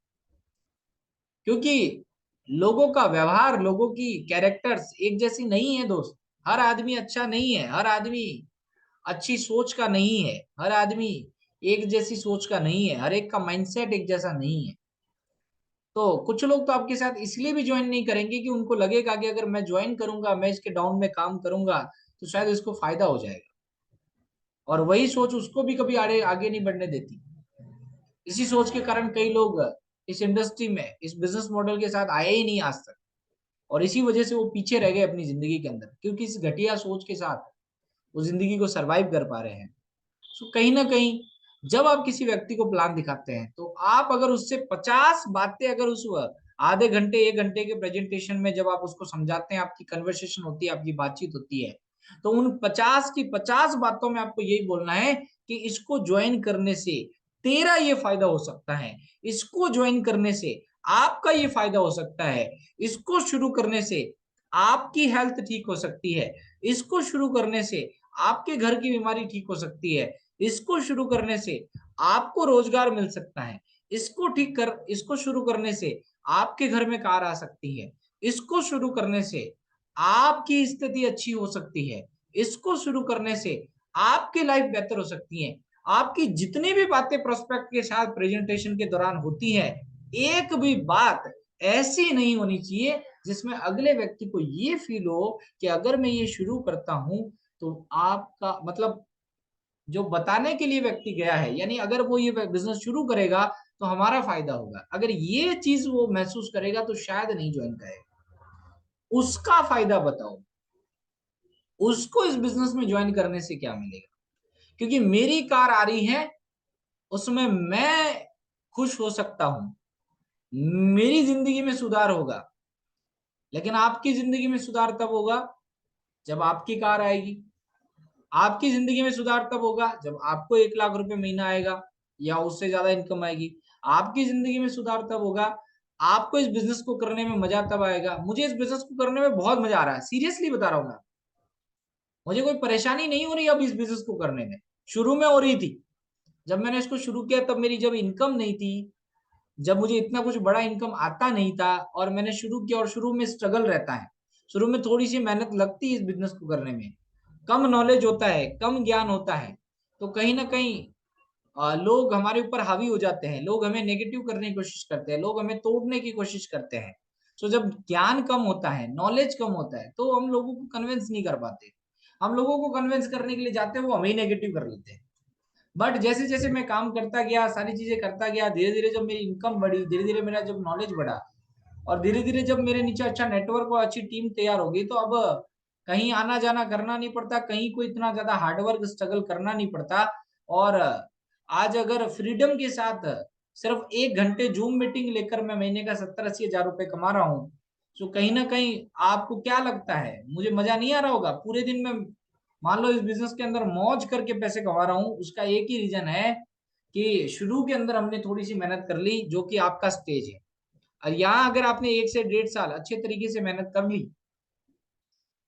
क्योंकि लोगों का व्यवहार, लोगों की कैरेक्टर्स एक जैसी नहीं है दोस्त। हर आदमी अच्छा नहीं है, हर आदमी अच्छी सोच का नहीं है, हर आदमी एक जैसी सोच का नहीं है, हर एक का माइंडसेट एक जैसा नहीं है। तो कुछ लोग तो आपके साथ इसलिए भी ज्वाइन नहीं करेंगे कि उनको लगेगा कि अगर मैं ज्वाइन करूंगा, मैं इसके डाउन में काम करूंगा, तो शायद इसको फायदा हो जाएगा। और वही सोच उसको भी कभी आगे आगे नहीं बढ़ने देती। इसी सोच के कारण कई लोग इस इंडस्ट्री में, इस बिजनेस मॉडल के साथ आए ही नहीं आज तक। और इसी वजह से वो पीछे रह गए अपनी जिंदगी के अंदर, क्योंकि इस घटिया सोच के साथ वो जिंदगी को सरवाइव कर पा रहे हैं। तो कहीं ना कहीं जब आप किसी व्यक्ति को प्लान दिखाते हैं, तो आप अगर उससे 50 बातें, अगर उस आधे घंटे 1 घंटे के प्रेजेंटेशन में जब आप उसको समझाते हैं, आपकी कन्वर्सेशन होती है, आपकी बातचीत होती है, तो उन 50 की 50 बातों में आपको यही बोलना है कि इसको ज्वाइन करने से तेरा ये फायदा हो सकता है, इसको ज्वाइन करने से आपका ये फायदा हो सकता है, इसको शुरू करने से आपकी हेल्थ ठीक हो सकती है, इसको शुरू करने से आपके घर की बीमारी ठीक हो सकती है, इसको शुरू करने से आपको रोजगार मिल सकता है, इसको शुरू करने से आपके घर में कार आ सकती है, इसको शुरू करने से आपकी स्थिति अच्छी हो सकती है, इसको शुरू करने से आपकी लाइफ बेहतर हो सकती है। आपकी जितनी भी बातें प्रोस्पेक्ट के साथ प्रेजेंटेशन के दौरान होती है, एक भी बात ऐसी नहीं होनी चाहिए जिसमें अगले व्यक्ति को ये फील हो कि अगर मैं ये शुरू करता हूं तो आपका मतलब, जो बताने के लिए व्यक्ति गया है, यानी अगर वो ये बिजनेस शुरू करेगा तो हमारा फायदा होगा, अगर ये चीज वो महसूस करेगा तो शायद नहीं ज्वाइन करेगा। उसका फायदा बताओ, उसको इस बिजनेस में ज्वाइन करने से क्या मिलेगा? क्योंकि मेरी कार आ रही है, उसमें मैं खुश हो सकता हूं, मेरी जिंदगी में सुधार होगा। लेकिन आपकी जिंदगी में सुधार तब होगा जब आपकी कार आएगी। आपकी जिंदगी में सुधार तब होगा जब आपको 1 लाख रुपए महीना आएगा या उससे ज्यादा इनकम आएगी। आपकी जिंदगी में सुधार तब होगा, आपको इस बिजनेस को करने में मजा तब आएगा। मुझे इस बिजनेस को करने में बहुत मजा आ रहा है, सीरियसली बता रहा हूँ मैं। मुझे कोई परेशानी नहीं हो रही अब इस बिजनेस को करने में, शुरू में हो रही थी। जब मैंने इसको शुरू किया तब मेरी जब इनकम नहीं थी, जब मुझे इतना कुछ बड़ा इनकम आता नहीं था, और मैंने शुरू किया, और शुरू में स्ट्रगल रहता है, शुरू में थोड़ी सी मेहनत लगती है इस बिजनेस को करने में, कम नॉलेज होता है, कम ज्ञान होता है। तो कहीं ना कहीं लोग हमारे ऊपर हावी हो जाते हैं, लोग हमें नेगेटिव करने की कोशिश करते हैं, लोग हमें तोड़ने की कोशिश करते हैं। तो जब ज्ञान कम होता है, नॉलेज कम होता है, तो हम लोगों को कन्विंस नहीं कर पाते। हम लोगों को कन्विंस करने के लिए जाते हैं, वो हमें नेगेटिव कर लेते हैं। बट जैसे जैसे मैं काम करता गया, सारी चीजें करता गया, धीरे धीरे जब मेरी इनकम बढ़ी, धीरे धीरे मेरा जब नॉलेज बढ़ा, और धीरे धीरे जब मेरे नीचे अच्छा नेटवर्क और अच्छी टीम तैयार हो गई, तो अब कहीं आना जाना करना नहीं पड़ता, कहीं कोई इतना ज्यादा हार्डवर्क स्ट्रगल करना नहीं पड़ता। और आज अगर फ्रीडम के साथ सिर्फ 1 घंटे जूम मीटिंग लेकर मैं महीने का 70-80 हज़ार रुपए कमा रहा हूँ, तो कहीं ना कहीं आपको क्या लगता है मुझे मजा नहीं आ रहा होगा? पूरे दिन में मान लो इस बिजनेस के अंदर मौज करके पैसे कमा रहा हूँ, उसका एक ही रीजन है कि शुरू के अंदर हमने थोड़ी सी मेहनत कर ली, जो कि आपका स्टेज है। और यहाँ अगर आपने 1 से 1.5 साल अच्छे तरीके से मेहनत कर ली,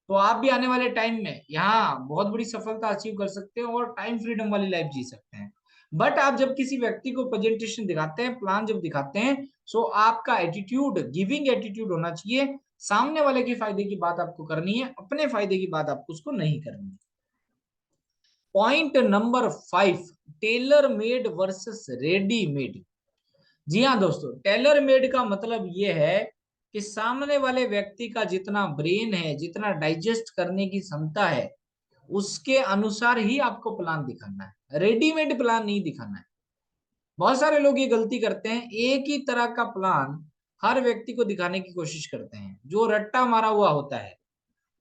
तो आप भी आने वाले टाइम में यहाँ बहुत बड़ी सफलता अचीव कर सकते हैं और टाइम फ्रीडम वाली लाइफ जी सकते हैं। बट आप जब किसी व्यक्ति को प्रेजेंटेशन दिखाते हैं, प्लान जब दिखाते हैं, सो आपका एटीट्यूड, गिविंग एटीट्यूड होना चाहिए। सामने वाले के फायदे की बात आपको करनी है, अपने फायदे की बात आपको उसको नहीं करनी है। Point number 5, tailor made versus readymade. जी हाँ दोस्तों, टेलर मेड का मतलब ये है कि सामने वाले व्यक्ति का जितना ब्रेन है, जितना डाइजेस्ट करने की क्षमता है, उसके अनुसार ही आपको प्लान दिखाना है, रेडीमेड प्लान नहीं दिखाना है। बहुत सारे लोग ये गलती करते हैं, एक ही तरह का प्लान हर व्यक्ति को दिखाने की कोशिश करते हैं, जो रट्टा मारा हुआ होता है,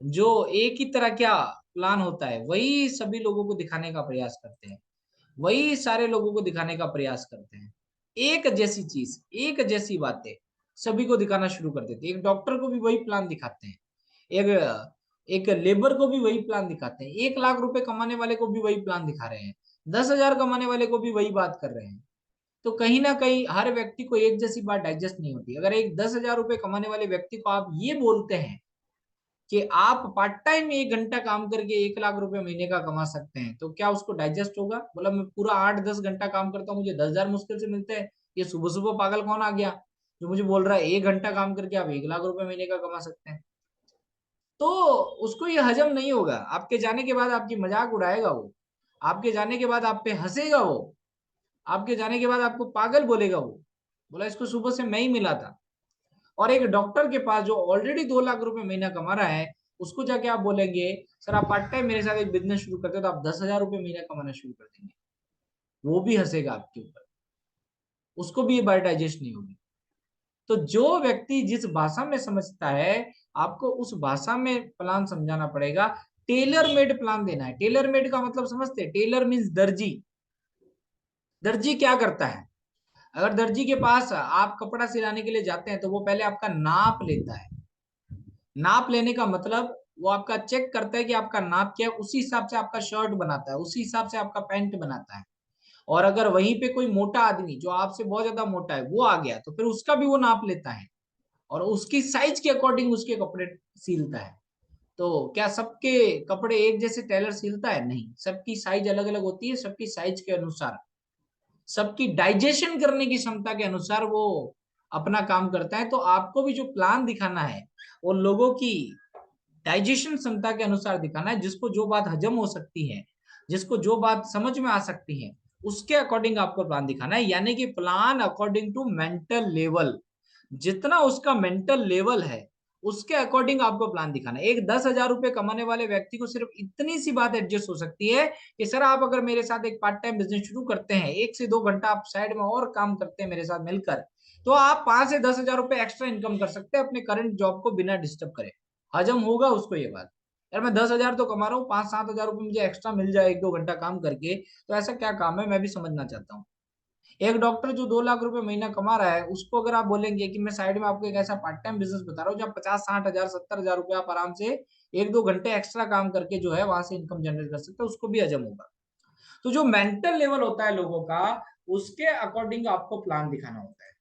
जो एक ही तरह का प्लान होता है वही सभी लोगों को दिखाने का प्रयास करते हैं, वही सारे लोगों को दिखाने का प्रयास करते हैं। एक जैसी चीज, एक जैसी बातें सभी को दिखाना शुरू कर देते हैं। एक डॉक्टर को भी वही प्लान दिखाते हैं, एक एक लेबर को भी वही प्लान दिखाते हैं, 1 लाख रुपए कमाने वाले को भी वही प्लान दिखा रहे हैं, 10,000 कमाने वाले को भी वही बात कर रहे हैं। तो कहीं ना कहीं हर व्यक्ति को एक जैसी बात डाइजेस्ट नहीं होती। अगर एक 10,000 रुपए कमाने वाले व्यक्ति को आप ये बोलते हैं कि आप पार्ट टाइम 1 घंटा काम करके 1 लाख रुपए महीने का कमा सकते हैं, तो क्या उसको डाइजेस्ट होगा? बोला मैं पूरा 8-10 घंटा काम करता हूँ, मुझे 10,000 मुश्किल से मिलते हैं, ये सुबह सुबह पागल कौन आ गया जो मुझे बोल रहा है 1 घंटा काम करके आप 1 लाख रुपए महीने का कमा सकते हैं? तो उसको ये हजम नहीं होगा। आपके जाने के बाद आपकी मजाक उड़ाएगा वो, आपके जाने के बाद आप पे हंसेगा वो, आपके जाने के बाद आपको पागल बोलेगा वो। बोला इसको सुबह से मैं ही मिला था। और एक डॉक्टर के पास जो ऑलरेडी 2 लाख रुपए महीना कमा रहा है, उसको जाके आप बोलेंगे सर आप पार्ट टाइम मेरे साथ एक बिजनेस शुरू करते हो तो आप 10,000 रुपए महीना कमाना शुरू कर देंगे, वो भी हंसेगा आपके ऊपर, उसको भी ये बात डाइजेस्ट नहीं होगी। तो जो व्यक्ति जिस भाषा में समझता है, आपको उस भाषा में प्लान समझाना पड़ेगा। टेलर मेड प्लान देना है। टेलर मेड का मतलब समझते हैं? टेलर मीन्स दर्जी। दर्जी क्या करता है? अगर दर्जी के पास आप कपड़ा सिलाने के लिए जाते हैं तो वो पहले आपका नाप लेता है। नाप लेने का मतलब वो आपका चेक करता है कि आपका नाप क्या है, उसी हिसाब से आपका शर्ट बनाता है, उसी हिसाब से आपका पैंट बनाता है। और अगर वहीं पे कोई मोटा आदमी जो आपसे बहुत ज्यादा मोटा है वो आ गया तो फिर उसका भी वो नाप लेता है और उसकी साइज के अकॉर्डिंग उसके कपड़े सीलता है। तो क्या सबके कपड़े एक जैसे टेलर सिलता है? नहीं, सबकी साइज अलग अलग होती है, सबकी साइज के अनुसार, सबकी डाइजेशन करने की क्षमता के अनुसार वो अपना काम करता है। तो आपको भी जो प्लान दिखाना है वो लोगों की डाइजेशन क्षमता के अनुसार दिखाना है, जिसको जो बात हजम हो सकती है, जिसको जो बात समझ में आ सकती है, उसके अकॉर्डिंग आपको प्लान दिखाना है। यानी कि plan according to mental level, जितना उसका मेंटल लेवल है उसके अकॉर्डिंग आपको प्लान दिखाना है। एक 10,000 रुपए कमाने वाले व्यक्ति को सिर्फ इतनी सी बात एडजस्ट हो सकती है कि सर आप अगर मेरे साथ एक पार्ट टाइम बिजनेस शुरू करते हैं, 1 से 2 घंटा आप साइड में और काम करते हैं मेरे साथ मिलकर, तो आप 5 से 10,000 रुपए एक्स्ट्रा इनकम कर सकते हैं अपने करंट जॉब को बिना डिस्टर्ब करे। हजम होगा उसको ये बात, यार मैं 10,000 तो कमा रहा हूँ, 5-7 हजार रुपये मुझे एक्स्ट्रा मिल जाए 1-2 घंटा काम करके, तो ऐसा क्या काम है मैं भी समझना चाहता हूँ। एक डॉक्टर जो 2 लाख रुपए महीना कमा रहा है, उसको अगर आप बोलेंगे कि मैं साइड में आपको एक ऐसा पार्ट टाइम बिजनेस बता रहा हूँ जहाँ 50-60 हजार 70 हजार रुपये आप आराम से 1-2 घंटे एक्स्ट्रा काम करके जो है वहां से इनकम जनरेट कर सकते हैं, उसको भी हजम होगा। तो जो मेंटल लेवल होता है लोगों का, उसके अकॉर्डिंग आपको प्लान दिखाना होता है,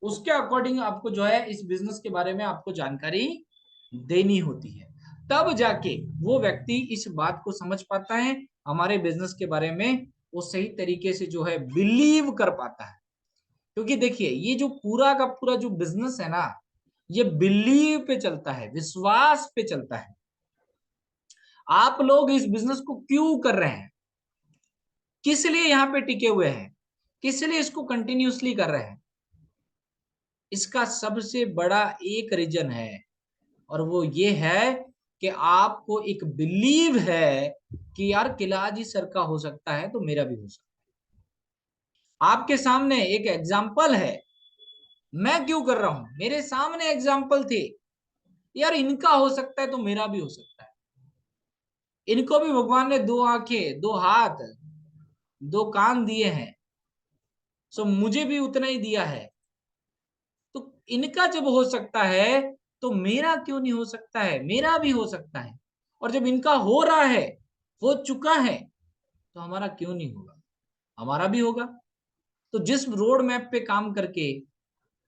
उसके अकॉर्डिंग आपको जो है इस बिजनेस के बारे में आपको जानकारी देनी होती है। तब जाके वो व्यक्ति इस बात को समझ पाता है, हमारे बिजनेस के बारे में वो सही तरीके से जो है बिलीव कर पाता है। क्योंकि देखिए ये जो पूरा का पूरा जो बिजनेस है ना, ये बिलीव पे चलता है, विश्वास पे चलता है। आप लोग इस बिजनेस को क्यों कर रहे हैं, किस लिए यहाँ पे टिके हुए हैं, किस लिए इसको कंटिन्यूअसली कर रहे हैं, इसका सबसे बड़ा एक रीजन है, और वो ये है कि आपको एक बिलीव है कि यार किलाजी सर का हो सकता है तो मेरा भी हो सकता है। आपके सामने एक एग्जाम्पल है, मैं क्यों कर रहा हूं, मेरे सामने एग्जाम्पल थे, यार इनका हो सकता है तो मेरा भी हो सकता है। इनको भी भगवान ने 2 आंखें, 2 हाथ, 2 कान दिए हैं, सो मुझे भी उतना ही दिया है। तो इनका जब हो सकता है तो मेरा क्यों नहीं हो सकता है, मेरा भी हो सकता है। और जब इनका हो रहा है, हो चुका है, तो हमारा क्यों नहीं होगा, हमारा भी होगा। तो जिस रोड मैप पे काम करके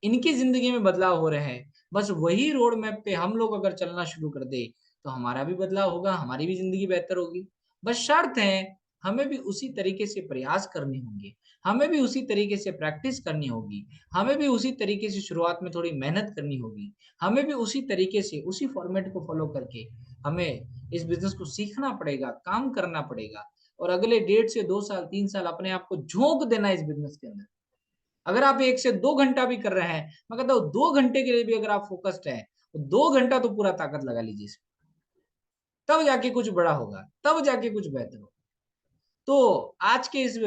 इनकी जिंदगी में बदलाव हो रहे हैं, बस वही रोड मैप पे हम लोग अगर चलना शुरू कर दे तो हमारा भी बदलाव होगा, हमारी भी जिंदगी बेहतर होगी। बस शर्त है हमें भी उसी तरीके से प्रयास करने होंगे, हमें भी उसी तरीके से प्रैक्टिस करनी होगी, हमें भी उसी तरीके से शुरुआत में थोड़ी मेहनत करनी होगी, हमें भी उसी तरीके से उसी फॉर्मेट को फॉलो करके हमें इस बिजनेस को सीखना पड़ेगा, काम करना पड़ेगा, और अगले 1.5 से 2 साल 3 साल अपने आप को झोंक देना इस बिजनेस के अंदर। अगर आप 1 से 2 घंटा भी कर रहे हैं, मैं कहता हूं 2 घंटे के लिए भी अगर आप फोकस्ड है तो 2 घंटा तो पूरा ताकत लगा लीजिए इसमें, तब जाके कुछ बड़ा होगा, तब जाके कुछ बेहतर होगा। तो आज के इस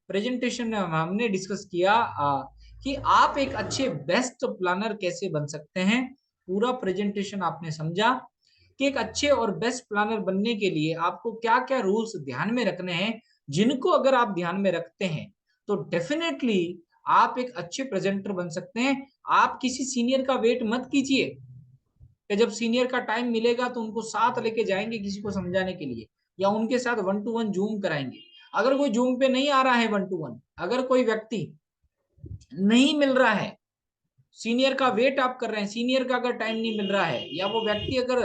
प्रेजेंटेशन में हमने डिस्कस किया कि आप एक अच्छे बेस्ट प्लानर कैसे बन सकते हैं। पूरा प्रेजेंटेशन आपने समझा कि एक अच्छे और बेस्ट प्लानर बनने के लिए आपको क्या क्या रूल्स ध्यान में रखने हैं, जिनको अगर आप ध्यान में रखते हैं तो डेफिनेटली आप एक अच्छे प्रेजेंटर बन सकते हैं। आप किसी सीनियर का वेट मत कीजिए कि जब सीनियर का टाइम मिलेगा तो उनको साथ लेके जाएंगे किसी को समझाने के लिए, या उनके साथ 1 to 1 जूम कराएंगे। अगर कोई जूम पे नहीं आ रहा है 1 to 1, अगर कोई व्यक्ति नहीं मिल रहा है, सीनियर का वेट आप कर रहे हैं, सीनियर का अगर टाइम नहीं मिल रहा है, या वो व्यक्ति अगर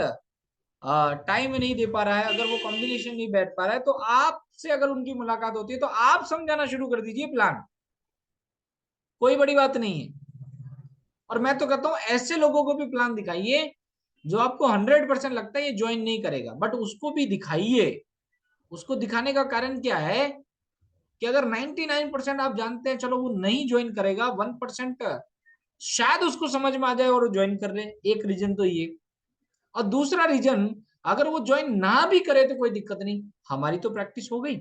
टाइम नहीं दे पा रहा है, अगर वो कॉम्बिनेशन नहीं बैठ पा रहा है, तो आपसे अगर उनकी मुलाकात होती है तो आप समझाना शुरू कर दीजिए प्लान। कोई बड़ी बात नहीं है। और मैं तो कहता हूं ऐसे लोगों को भी प्लान दिखाइए जो आपको 100% लगता है ये ज्वाइन नहीं करेगा, बट उसको भी दिखाइए। उसको दिखाने का कारण क्या है कि अगर 99% आप जानते हैं चलो वो नहीं ज्वाइन करेगा, 1% शायद उसको समझ में आ जाए और ज्वाइन कर ले। एक रीजन तो ये। और दूसरा रीजन, अगर वो ज्वाइन ना भी करे तो कोई दिक्कत नहीं, हमारी तो प्रैक्टिस हो गई।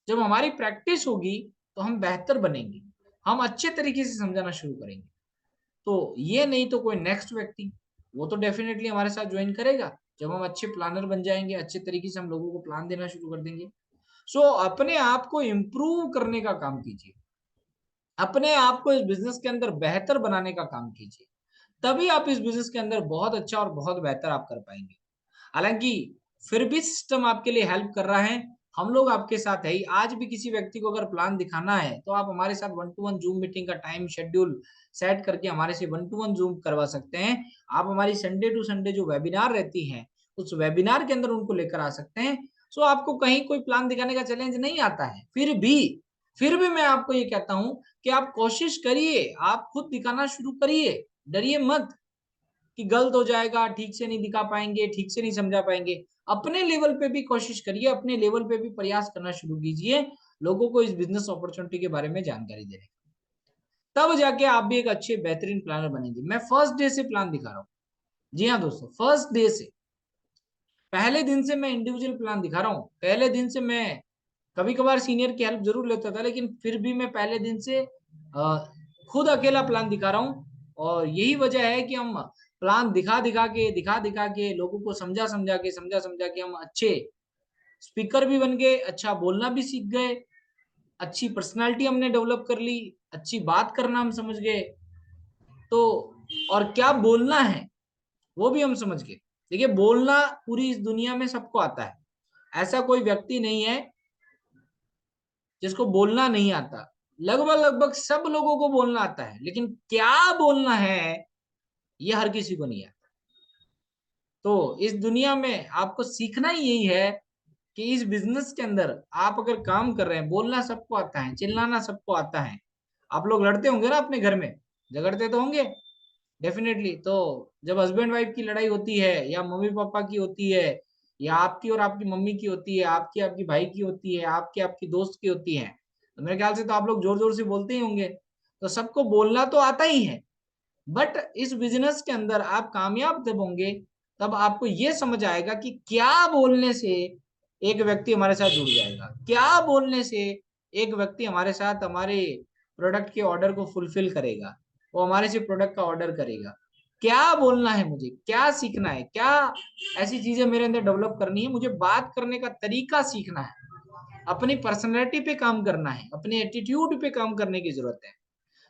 जब हमारी प्रैक्टिस होगी तो हम बेहतर बनेंगे, हम अच्छे तरीके से समझाना शुरू करेंगे। तो ये नहीं तो कोई नेक्स्ट व्यक्ति वो तो डेफिनेटली हमारे साथ ज्वाइन करेगा जब हम अच्छे प्लानर बन जाएंगे, अच्छे तरीके से हम लोगों को प्लान देना शुरू कर देंगे। सो अपने आप को इम्प्रूव करने का काम कीजिए, अपने आप को इस बिजनेस के अंदर बेहतर बनाने का काम कीजिए, तभी आप इस बिजनेस के अंदर बहुत अच्छा और बहुत बेहतर आप कर पाएंगे। हालांकि फिर भी सिस्टम आपके लिए हेल्प कर रहा है, हम लोग आपके साथ है ही। आज भी किसी व्यक्ति को अगर प्लान दिखाना है तो आप हमारे साथ 1 to 1 जूम मीटिंग का टाइम शेड्यूल सेट करके हमारे से 1 to 1 जूम करवा सकते हैं। आप हमारी संडे टू संडे जो वेबिनार रहती है उस वेबिनार के अंदर उनको लेकर आ सकते हैं। सो आपको कहीं कोई प्लान दिखाने का चैलेंज नहीं आता है, फिर भी मैं आपको ये कहता हूं कि आप कोशिश करिए, आप खुद दिखाना शुरू करिए, डरिए मत कि गलत हो जाएगा, ठीक से नहीं दिखा पाएंगे, ठीक से नहीं समझा पाएंगे। अपने लेवल पे भी कोशिश करिए, अपने लेवल पे भी प्रयास करना शुरू कीजिए लोगों को इस बिजनेस अपॉर्चुनिटी के बारे में जानकारी देने, तब जाके आप भी एक अच्छे बेहतरीन प्लानर बनेंगे। मैं फर्स्ट डे से प्लान दिखा रहा हूँ। जी हाँ दोस्तों, फर्स्ट डे से, पहले दिन से मैं इंडिविजुअल प्लान दिखा रहा हूँ। पहले दिन से मैं कभी कभार सीनियर की हेल्प जरूर लेता था, लेकिन फिर भी मैं पहले दिन से खुद अकेला प्लान दिखा रहा हूँ। और यही वजह है कि हम प्लान दिखा दिखा के लोगों को समझा समझा के हम अच्छे स्पीकर भी बन गए, अच्छा बोलना भी सीख गए, अच्छी पर्सनालिटी हमने डेवलप कर ली, अच्छी बात करना हम समझ गए। तो और क्या बोलना है वो भी हम समझ गए। देखिए, बोलना पूरी इस दुनिया में सबको आता है, ऐसा कोई व्यक्ति नहीं है जिसको बोलना नहीं आता। लगभग लगभग सब लोगों को बोलना आता है, लेकिन क्या बोलना है ये हर किसी को नहीं आता। तो इस दुनिया में आपको सीखना ही यही है कि इस बिजनेस के अंदर आप अगर काम कर रहे हैं, बोलना सबको आता है, चिल्लाना सबको आता है। आप लोग लड़ते होंगे ना अपने घर में, झगड़ते तो होंगे डेफिनेटली। तो जब हस्बैंड वाइफ की लड़ाई होती है, या मम्मी पापा की होती है, या आपकी और आपकी मम्मी की होती है, आपकी आपकी भाई की होती है, आपकी आपकी दोस्त की होती है, तो मेरे ख्याल से तो आप लोग जोर जोर से बोलते ही होंगे। तो सबको बोलना तो आता ही है, बट इस बिजनेस के अंदर आप कामयाब जब होंगे तब आपको ये समझ आएगा कि क्या बोलने से एक व्यक्ति हमारे साथ जुड़ जाएगा, क्या बोलने से एक व्यक्ति हमारे साथ हमारे प्रोडक्ट के ऑर्डर को फुलफिल करेगा, वो हमारे से प्रोडक्ट का ऑर्डर करेगा। क्या बोलना है मुझे, क्या सीखना है, क्या ऐसी चीजें मेरे अंदर डेवलप करनी है, मुझे बात करने का तरीका सीखना है, अपनी पर्सनैलिटी पे काम करना है, अपने एटीट्यूड पे काम करने की जरूरत है।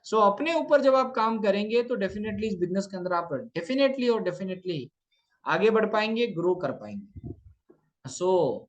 सो अपने ऊपर जब आप काम करेंगे तो डेफिनेटली इस बिजनेस के अंदर आप डेफिनेटली आगे बढ़ पाएंगे, ग्रो कर पाएंगे। सो